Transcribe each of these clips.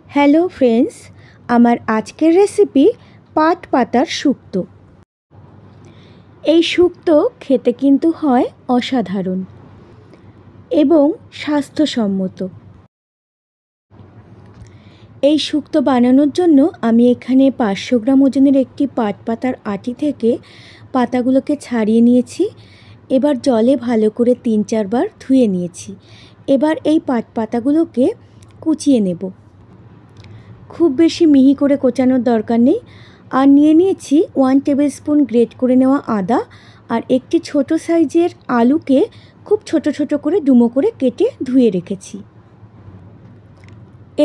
Hello friends, আমার আজকের recipe পাট পাতার শুক্তো। এই শুক্তো খেতে কিন্তু হয় অসাধারণ এবং স্বাস্থ্যসম্মত। এই শুক্তো বানানোর জন্য আমি এখানে 500 গ্রাম ওজনের একটি পাট পাতার আটি থেকে পাতাগুলোকে ছাড়িয়ে নিয়েছি। এবার জলে ভালো করে 3-4 বার ধুয়ে নিয়েছি। এবার এই পাট পাতাগুলোকে কুচিয়ে নেব। খুব বেশি মিহি করে কোচানোর দরকার নেই। আর নিয়ে নিয়েছি 1 টেবিল স্পুন গ্রেট করে নেওয়া আদা আর একটি ছোট সাইজের আলুকে খুব ছোট ছোট করে ডুমো করে কেটে ধুয়ে রেখেছি।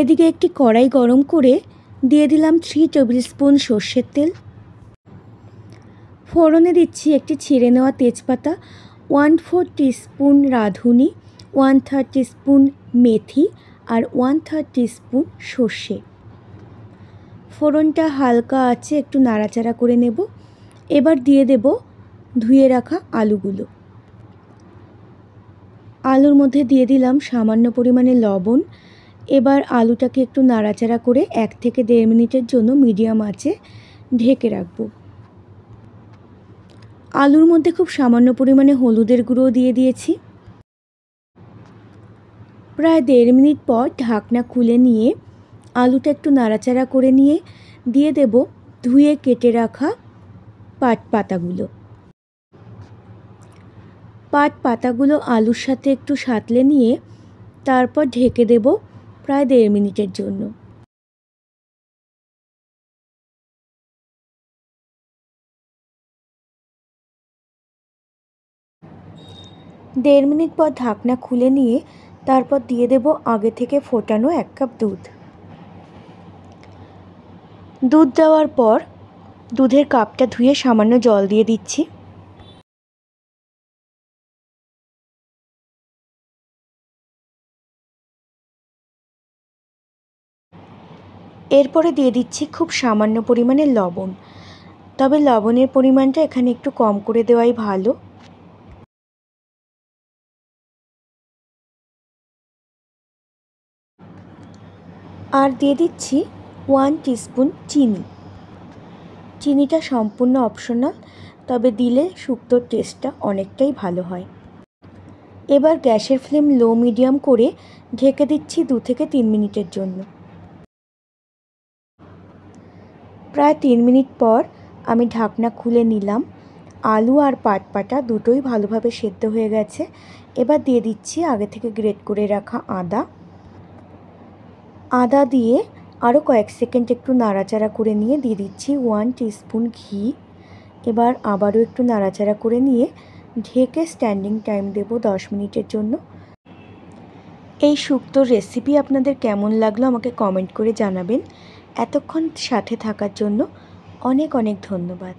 এদিকে একটি কড়াই গরম করে দিয়ে দিলাম 3 টেবিল স্পুন সর্ষের তেল। ফোড়নে দিচ্ছি একটি ছিঁড়ে নেওয়া তেজপাতা, 1/4 টিস্পুন রাঁধুনি, 1/3 টিস্পুন মেথি আর 1/3 টিস্পুন সর্ষে। ফোড়নটা হালকা আছে একটু নাড়াচাড়া করে নেব। এবার দিয়ে দেব ধুয়ে রাখা আলুগুলো। আলুর মধ্যে দিয়ে দিলাম সামান্য পরিমাণে লবণ। এবার আলুটাকে একটু নাড়াচাড়া করে 1 থেকে 1.5 মিনিটের জন্য মিডিয়াম আঁচে ঢেকে রাখব। আলুর মধ্যে খুব সামান্য পরিমাণে হলুদের গুঁড়ো দিয়ে দিয়েছি। প্রায় 1.5 মিনিট পর ঢাকনা খুলে নিয়ে আলুটা একটু নাড়াচাড়া করে নিয়ে দিয়ে দেব ধুয়ে কেটে রাখা পাট পাতাগুলো। পাট পাতাগুলো আলুর সাথে একটু সাঁতলে নিয়ে তারপর ঢেকে দেব প্রায় 1.5 মিনিটের জন্য। দেড় মিনিট পর ঢাকনা খুলে নিয়ে তারপর দিয়ে দেব আগে থেকে ফোটানো 1 কাপ দুধ। দুধ দেওয়ার পর দুধের কাপটা ধুয়ে সামান্য জল দিয়ে দিচ্ছি। এরপরে দিয়ে দিচ্ছি খুব সামান্য পরিমাণে লবণ, তবে লবণের পরিমাণটা এখানে একটু কম করে দেওয়াই ভালো। আর দিয়ে দিচ্ছি 1 টিস্পুন চিনি। চিনিটা সম্পূর্ণ অপশনাল, তবে দিলে শুক্তোর টেস্টটা অনেকটাই ভালো হয়। এবার গ্যাসের ফ্লেম লো মিডিয়াম করে ঢেকে দিচ্ছি 2 থেকে 3 মিনিটের জন্য। প্রায় 3 মিনিট পর আমি ঢাকনা খুলে নিলাম। আলু আর পাট পাতা দুটোই ভালোভাবে সেদ্ধ হয়ে গেছে। এবার দিয়ে দিচ্ছি আগে থেকে গ্রেট করে রাখা আদা দিয়ে আরও কয়েক সেকেন্ড একটু নাড়াচাড়া করে নিয়ে দিয়ে দিচ্ছি 1 টিস্পুন ঘি। এবার আবারও একটু নাড়াচাড়া করে নিয়ে ঢেকে স্ট্যান্ডিং টাইম দেব 10 মিনিটের জন্য। এই শুক্তোর রেসিপি আপনাদের কেমন লাগলো আমাকে কমেন্ট করে জানাবেন। এতক্ষণ সাথে থাকার জন্য অনেক অনেক ধন্যবাদ।